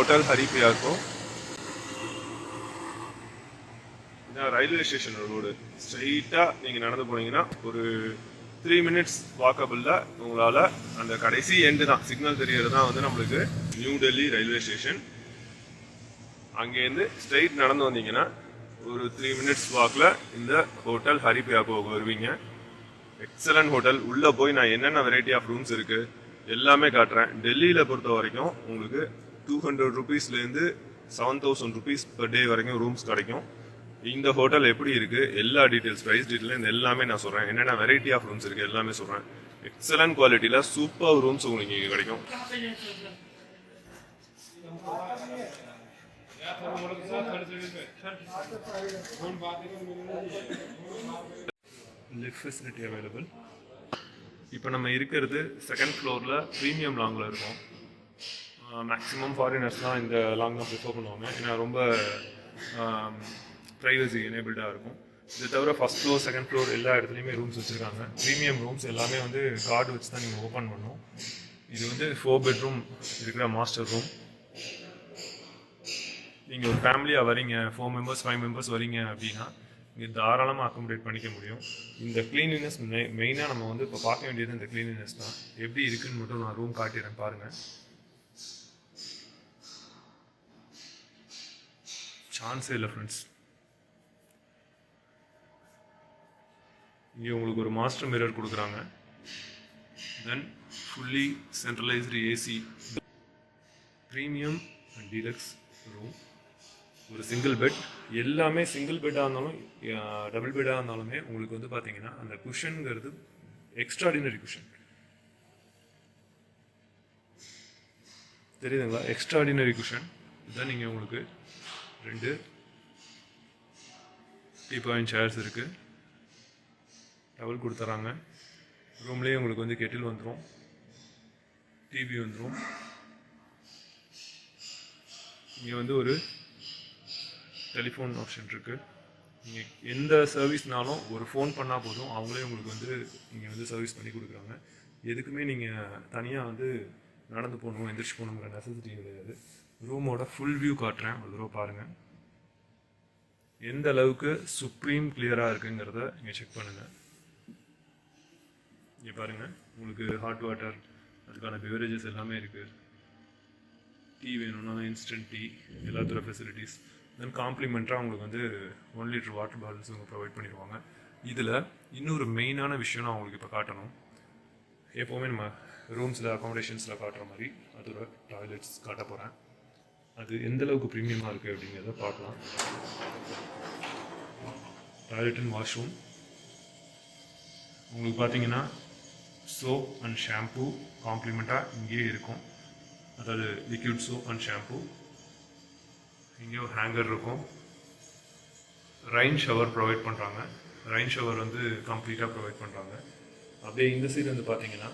Hotel ஹரிப்ரியாக்கும் இதான் railway station road. ஸ்ட்ரைட்டாக நீங்கள் நடந்து போனீங்கன்னா ஒரு 3 minutes வாக்கபிளில் உங்களால் அந்த கடைசி எண்டு தான் சிக்னல் தெரியறது தான் வந்து நம்மளுக்கு நியூ டெல்லி ரயில்வே ஸ்டேஷன். அங்கேருந்து ஸ்ட்ரைட் நடந்து வந்தீங்கன்னா ஒரு 3 minutes வாக்கில் இந்த ஹோட்டல் ஹரிப்ரியாக்கு வருவீங்க. Excellent hotel. உள்ளே போய் நான் என்னென்ன வெரைட்டி ஆஃப் ரூம்ஸ் இருக்குது எல்லாமே காட்டுறேன். டெல்லியில் பொறுத்த வரைக்கும் உங்களுக்கு 200 rupeesலேருந்து 7000 rupees per day வரைக்கும் ரூம்ஸ் கிடைக்கும். இந்த ஹோட்டல் எப்படி இருக்குது எல்லா டீட்டெயில்ஸ் ப்ரைஸ் டீட்டெயில் எல்லாமே நான் சொல்கிறேன். என்னென்ன வெரைட்டி ஆஃப் ரூம்ஸ் இருக்குது எல்லாமே சொல்கிறேன். எக்ஸலண்ட் குவாலிட்டியில் சூப்பர் ரூம்ஸ் உங்களுக்கு இங்கே கிடைக்கும். Lift facility available. இப்போ நம்ம இருக்கிறது செகண்ட் ஃப்ளோரில் ப்ரீமியம் லாங்கில் இருக்கும். மேக்ஸிமம் ஃபாரினர்ஸ்லாம் இந்த லாங் தான் ப்ரிஃபர் பண்ணுவாங்க. ஏன்னா ரொம்ப ப்ரைவசி எனேபிள்டாக இருக்கும். இது தவிர ஃபஸ்ட் ஃப்ளோர் செகண்ட் ஃப்ளோர் எல்லா இடத்துலையுமே ரூம்ஸ் வச்சுருக்காங்க. ப்ரீமியம் ரூம்ஸ் எல்லாமே வந்து கார்டு வச்சு தான் நீங்கள் ஓப்பன் பண்ணணும். இது வந்து 4 bedroom இருக்கிற மாஸ்டர் ரூம். நீங்கள் ஒரு ஃபேமிலியாக வரீங்க, 4 members 5 members வரீங்க அப்படின்னா இங்கே தாராளமாக அக்காமடேட் பண்ணிக்க முடியும். இந்த க்ளீனினஸ் மெயினாக நம்ம வந்து இப்போ பார்க்க வேண்டியது இந்த க்ளீனினஸ் தான். எப்படி இருக்குன்னு மட்டும் நான் ரூம் காட்டிடுறேன் பாருங்கள். சான்ஸே இல்லை ஃப்ரெண்ட்ஸ். இங்கே உங்களுக்கு ஒரு மாஸ்டர் மிரர் கொடுக்குறாங்க. Then fully centralised AC, premium and deluxe room. ஒரு சிங்கிள் பெட். எல்லாமே சிங்கிள் பெட்டாக இருந்தாலும் டபுள் பெட்டாக இருந்தாலுமே உங்களுக்கு வந்து பார்த்தீங்கன்னா அந்த குஷனுங்கிறது எக்ஸ்ட்ராடினரி குஷன். தெரியுதுங்களா? Extraordinary cushion. இதுதான் நீங்கள் உங்களுக்கு 2 டீ-பாயிண்ட் சேர்ஸ் இருக்குது. டவல் கொடுத்துறாங்க. ரூம்லேயே உங்களுக்கு வந்து கெட்டில் வந்துடும், டிவி வந்துடும். இங்கே வந்து ஒரு டெலிஃபோன் ஆப்ஷன் இருக்குது. நீங்கள் எந்த சர்வீஸ்னாலும் ஒரு ஃபோன் பண்ணால் போதும், அவங்களே உங்களுக்கு வந்து இங்கே வந்து சர்வீஸ் பண்ணி கொடுக்குறாங்க. எதுக்குமே நீங்கள் தனியாக வந்து நடந்து போகணும் எந்திரிச்சு போகணுங்கிற நெசசிட்டி கிடையாது. ரூமோட ஃபுல் வியூ காட்டுறேன், ஒரு தடவை பாருங்கள். எந்த அளவுக்கு சுப்ரீம் கிளியராக இருக்குங்கிறத இங்கே செக் பண்ணுங்கள். இங்கே பாருங்கள், உங்களுக்கு ஹாட் வாட்டர், அதுக்கான பெவரேஜஸ் எல்லாமே இருக்குது. டீ வேணும்னா இன்ஸ்டன்ட் டீ, எல்லாத்தோட ஃபெசிலிட்டிஸ். தென் காம்ப்ளிமெண்ட்டாக உங்களுக்கு வந்து 1 liter வாட்டர் பாட்டில்ஸ் அவங்க ப்ரொவைட் பண்ணிடுவாங்க. இதில் இன்னொரு மெயினான விஷயம் நான் உங்களுக்கு இப்போ காட்டணும். எப்போவுமே நம்ம ரூம்ஸில் அக்காமடேஷன்ஸில் காட்டுற மாதிரி அதோட டாய்லெட்ஸ் காட்ட போகிறேன். அது எந்தளவுக்கு ப்ரீமியமாக இருக்குது அப்படிங்கிறத பார்க்கலாம். டாய்லெட் அண்ட் வாஷ்ரூம் உங்களுக்கு பார்த்தீங்கன்னா சோப் அண்ட் ஷாம்பூ காம்ப்ளிமெண்ட்டாக இங்கேயே இருக்கும். அதாவது லிக்விட் சோப் அண்ட் ஷாம்பூ. இங்கே ஒரு ஹேங்கர் இருக்கும். ரைன் ஷவர் ப்ரொவைட் பண்ணுறாங்க. ரைன் ஷவர் வந்து கம்ப்ளீட்டாக ப்ரொவைட் பண்ணுறாங்க. அப்படியே இந்த சைடு வந்து பார்த்தீங்கன்னா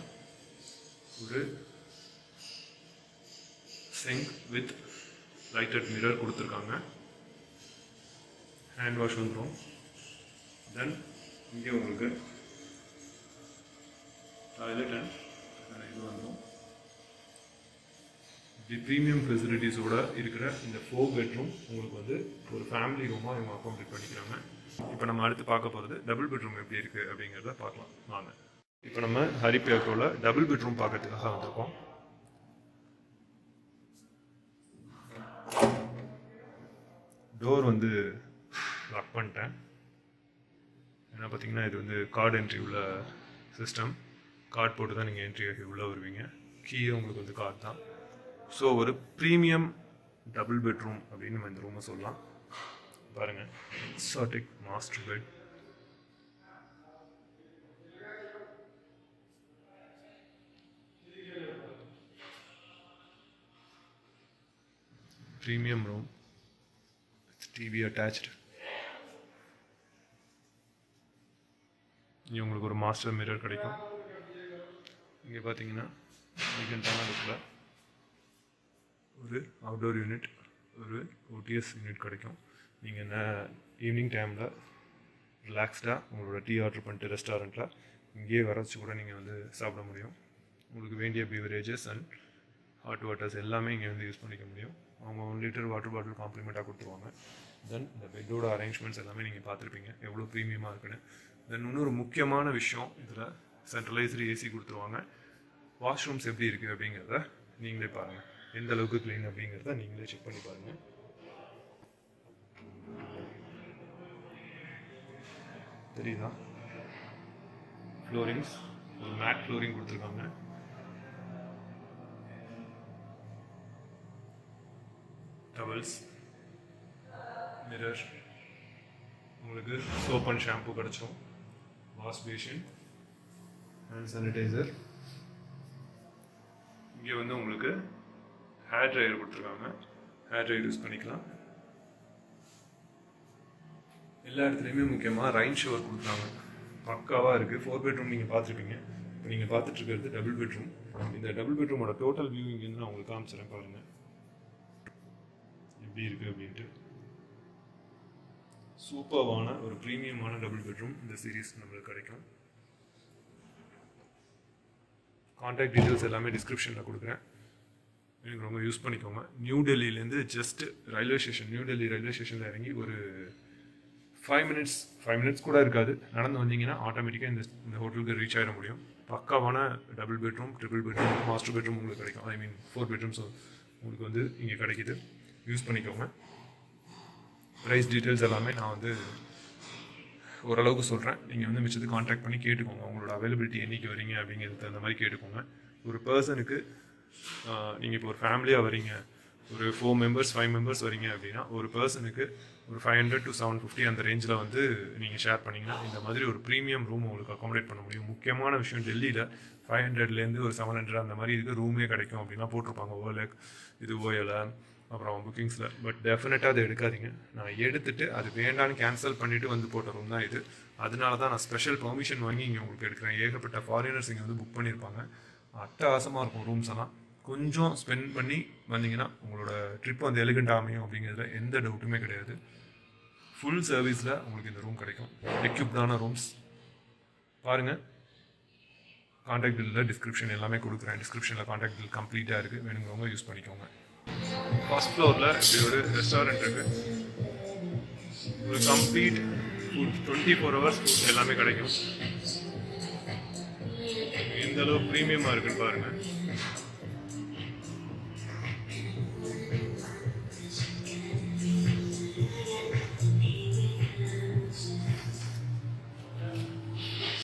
ஒரு சிங்க் வித் லைட்டட் மிரர் கொடுத்துருக்காங்க. ஹேண்ட் வாஷ் வந்துடும். தென் இங்கே உங்களுக்கு டாய்லெட் அண்ட் இது வந்துடும். தி ப்ரீமியம் ஃபெசிலிட்டிஸோட இருக்கிற இந்த 4 bedroom உங்களுக்கு வந்து ஒரு ஃபேமிலி ரூமாக இவங்க அக்காமடேட் பண்ணிக்கிறாங்க. இப்போ நம்ம அடுத்து பார்க்க போகிறது டபுள் பெட்ரூம் எப்படி இருக்குது அப்படிங்கிறத பார்க்கலாம் வாங்க. இப்போ நம்ம ஹரிப்ரியாவில் டபுள் பெட்ரூம் பார்க்கறதுக்காக வந்திருக்கோம். டோர் வந்து லாக் பண்ணிட்டேன். ஏன்னா பார்த்தீங்கன்னா இது வந்து கார்டு என்ட்ரி உள்ள சிஸ்டம். கார்டு போட்டு தான் நீங்கள் என்ட்ரி ஆகி உள்ளே வருவீங்க. கீ உங்களுக்கு வந்து கார்டு தான். ஸோ ஒரு ப்ரீமியம் டபுள் பெட்ரூம் அப்படின்னு நம்ம இந்த ரூமை சொல்லலாம். பாருங்கள், exotic master bed. Premium room, TV attached. இங்கே உங்களுக்கு ஒரு மாஸ்டர் மிரர் கிடைக்கும். இங்கே பார்த்தீங்கன்னா வீக்கெண்டான லுக்கில் ஒரு அவுட்டோர் யூனிட், ஒரு ஓடிஎஸ் யூனிட் கிடைக்கும். நீங்கள் என்ன ஈவினிங் டைமில் ரிலாக்ஸ்டாக உங்களோட டீ ஆர்டர் பண்ணிட்டு ரெஸ்டாரண்ட்டில் இங்கேயே வர வச்சு கூட நீங்கள் வந்து சாப்பிட முடியும். உங்களுக்கு வேண்டிய பிவரேஜஸ் அண்ட் ஹாட் வாட்டர்ஸ் எல்லாமே இங்கே வந்து யூஸ் பண்ணிக்க முடியும். அவங்க 1 லிட்டர் வாட்டர் பாட்டில் காம்ப்ளிமெண்ட்டாக கொடுத்துருவாங்க. தென் இந்த பெட்டோட அரேஞ்ச்மெண்ட்ஸ் எல்லாமே நீங்கள் பார்த்துருப்பீங்க எவ்வளோ ப்ரீமியமாக இருக்குன்னு. தென் இன்னொரு முக்கியமான விஷயம், இதில் சென்ட்ரலைஸ்டு ஏசி கொடுத்துருவாங்க. வாஷ்ரூம்ஸ் எப்படி இருக்குது அப்படிங்கிறத நீங்களே பாருங்கள், எந்த அளவுக்கு க்ளீன் அப்படிங்கிறத நீங்களே செக் பண்ணி பாருங்கள். தெரியுதா? ஃப்ளோரிங்ஸ் ஒரு மேட் ஃப்ளோரிங் கொடுத்துருக்காங்க. டவல்ஸ், மிரர், உங்களுக்கு சோப் அண்ட் ஷாம்பு கிடச்சிடும். Wash basin, hand sanitizer. இங்கே வந்து உங்களுக்கு ஹேர் ட்ரையர் கொடுத்துருக்காங்க, ஹேர் ட்ரையர் யூஸ் பண்ணிக்கலாம். எல்லா இடத்துலையுமே முக்கியமாக ரைன் ஷவர் கொடுக்குறாங்க, பக்காவாக இருக்குது. 4 பெட்ரூம் நீங்கள் பார்த்துருப்பீங்க. இப்போ நீங்கள் பார்த்துட்டு இருக்கிறது டபுள் பெட்ரூம். இந்த டபுள் பெட்ரூமோட டோட்டல் வியூ இங்கேருந்து நான் உங்களுக்கு காமிச்சிடறேன் பாருங்கள் எப்படி இருக்குது அப்படின்ட்டு. சூப்பர்வான ஒரு ப்ரீமியமான டபுள் பெட்ரூம் இந்த சீரீஸ் நம்மளுக்கு கிடைக்கும். கான்டாக்ட் டீட்டெயில்ஸ் எல்லாமே டிஸ்கிரிப்ஷனில் கொடுக்குறேன், எனக்கு ரொம்ப யூஸ் பண்ணிக்கோங்க. நியூ டெல்லியிலேருந்து ஜஸ்ட் நியூ டெல்லி ரயில்வே ஸ்டேஷனில் இறங்கி ஒரு 5 மினிட்ஸ் கூட இருக்காது, நடந்து வந்தீங்கன்னா ஆட்டோமேட்டிக்காக இந்த ஹோட்டலுக்கு ரீச் ஆகிட முடியும். பக்காவான double bedroom, triple bedroom, master bedroom உங்களுக்கு கிடைக்கும். 4 பெட்ரூம்ஸ் உங்களுக்கு வந்து இங்கே கிடைக்கிது, யூஸ் பண்ணிக்கோங்க. ப்ரைஸ் டீட்டெயில்ஸ் எல்லாமே நான் வந்து ஓரளவுக்கு சொல்கிறேன், நீங்கள் வந்து மிச்சத்துக்கு கான்டாக்ட் பண்ணி கேட்டுக்கோங்க. உங்களோட அவைலபிலிட்டி என்றைக்கு வரீங்க அப்படிங்கிறது தகுந்த மாதிரி கேட்டுக்கோங்க. ஒரு பர்சனுக்கு நீங்கள் இப்போ ஒரு ஃபேமிலியாக வரீங்க, ஒரு 4 மெம்பர்ஸ் 5 மெம்பர்ஸ் வரீங்க அப்படின்னா ஒரு பர்சனுக்கு ஒரு 500 to 750 அந்த ரேஞ்சில் வந்து நீங்கள் ஷேர் பண்ணிங்கன்னா இந்த மாதிரி ஒரு ப்ரீமியம் ரூம் உங்களுக்கு அகாமடேட் பண்ண முடியும். முக்கியமான விஷயம், டெல்லியில் 500லேருந்து ஒரு 700 அந்த மாதிரி இதுக்கு ரூமே கிடைக்கும் அப்படின்னா போட்டிருப்பாங்க ஓலக், இது ஓயல, அப்புறம் புக்கிங்ஸில். பட் டெஃபினட்டாக அதை எடுக்காதீங்க. நான் எடுத்துகிட்டு அது வேண்டான்னு கேன்சல் பண்ணிவிட்டு வந்து போட்ட ரூம் தான் இது. அதனால தான் நான் ஸ்பெஷல் பெர்மிஷன் வாங்கி இங்கே உங்களுக்கு எடுக்கிறேன். ஏகப்பட்ட ஃபாரினர்ஸ் இங்கே வந்து புக் பண்ணியிருப்பாங்க. அட்டகாசமாக இருக்கும் ரூம்ஸ் எல்லாம். கொஞ்சம் ஸ்பெண்ட் பண்ணி வந்தீங்கன்னா உங்களோட ட்ரிப் வந்து எலிகண்ட் அமையும் அப்படிங்கிறதுல எந்த டவுட்டுமே கிடையாது. ஃபுல் சர்வீஸில் உங்களுக்கு இந்த ரூம் கிடைக்கும். எக்யூப்டான ரூம்ஸ் பாருங்கள். கான்டாக்ட் டீட்டெயில் டிஸ்கிரிப்ஷன் எல்லாமே கொடுக்குறேன். டிஸ்கிரிப்ஷனில் கான்டாக்ட் டீட்டெயில் கம்ப்ளீட்டாக இருக்குது, வேணுங்கிறவங்க யூஸ் பண்ணிக்கோங்க. ஃபர்ஸ்ட் ஃப்ளோரில் இப்படி ஒரு ரெஸ்டாரண்ட் இருக்குது. ஒரு கம்ப்ளீட் ஃபுட் 24 ஹவர்ஸ் ஃபுட் எல்லாமே கிடைக்கும். எந்த அளவு ப்ரீமியமாக இருக்குன்னு பாருங்கள்.